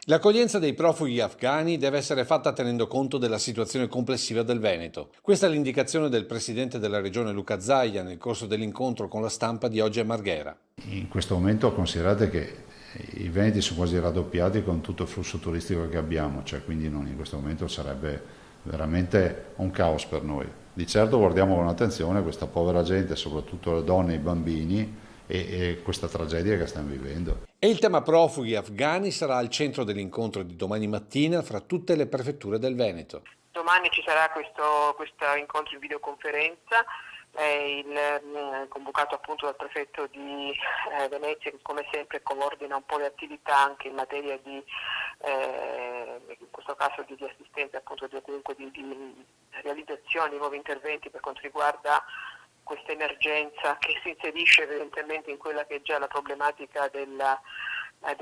L'accoglienza dei profughi afghani deve essere fatta tenendo conto della situazione complessiva del Veneto. Questa è l'indicazione del presidente della regione Luca Zaia nel corso dell'incontro con la stampa di oggi a Marghera. In questo momento considerate che i Veneti sono quasi raddoppiati con tutto il flusso turistico che abbiamo, cioè quindi in questo momento sarebbe veramente un caos per noi. Di certo guardiamo con attenzione questa povera gente, soprattutto le donne e i bambini, e questa tragedia che stiamo vivendo. E il tema profughi afghani sarà al centro dell'incontro di domani mattina fra tutte le prefetture del Veneto. Domani ci sarà questo incontro in videoconferenza, convocato appunto dal prefetto di Venezia, che come sempre coordina un po' le attività anche in materia di, in questo caso di assistenza, appunto di realizzazione di nuovi interventi per quanto riguarda questa emergenza che si inserisce evidentemente in quella che è già la problematica dei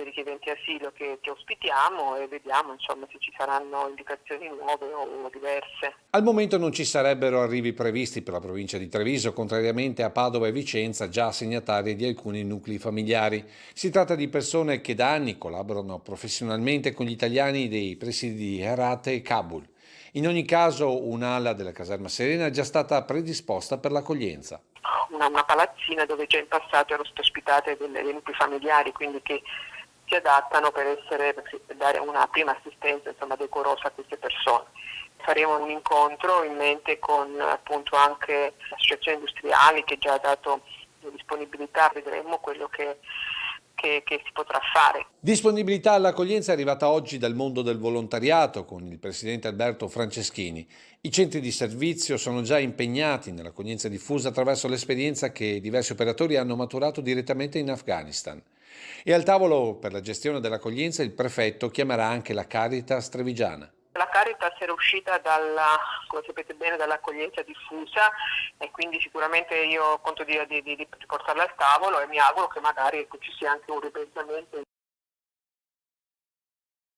richiedenti asilo che ospitiamo, e vediamo insomma se ci saranno indicazioni nuove o diverse. Al momento non ci sarebbero arrivi previsti per la provincia di Treviso, contrariamente a Padova e Vicenza, già assegnatarie di alcuni nuclei familiari. Si tratta di persone che da anni collaborano professionalmente con gli italiani dei presidi di Herat e Kabul. In ogni caso, un'ala della caserma Serena è già stata predisposta per l'accoglienza. Una palazzina dove già in passato erano state ospitate dei nuclei familiari, quindi che si adattano per dare una prima assistenza insomma decorosa a queste persone. Faremo un incontro in mente con appunto anche associazioni industriali che già ha dato disponibilità, vedremo quello che si potrà fare. Disponibilità all'accoglienza è arrivata oggi dal mondo del volontariato con il presidente Alberto Franceschini. I centri di servizio sono già impegnati nell'accoglienza diffusa attraverso l'esperienza che diversi operatori hanno maturato direttamente in Afghanistan. E al tavolo per la gestione dell'accoglienza il prefetto chiamerà anche la Caritas trevigiana. La Caritas era uscita come sapete bene, dall'accoglienza diffusa, e quindi sicuramente io conto di portarla al tavolo, e mi auguro che magari ci sia anche un ripensamento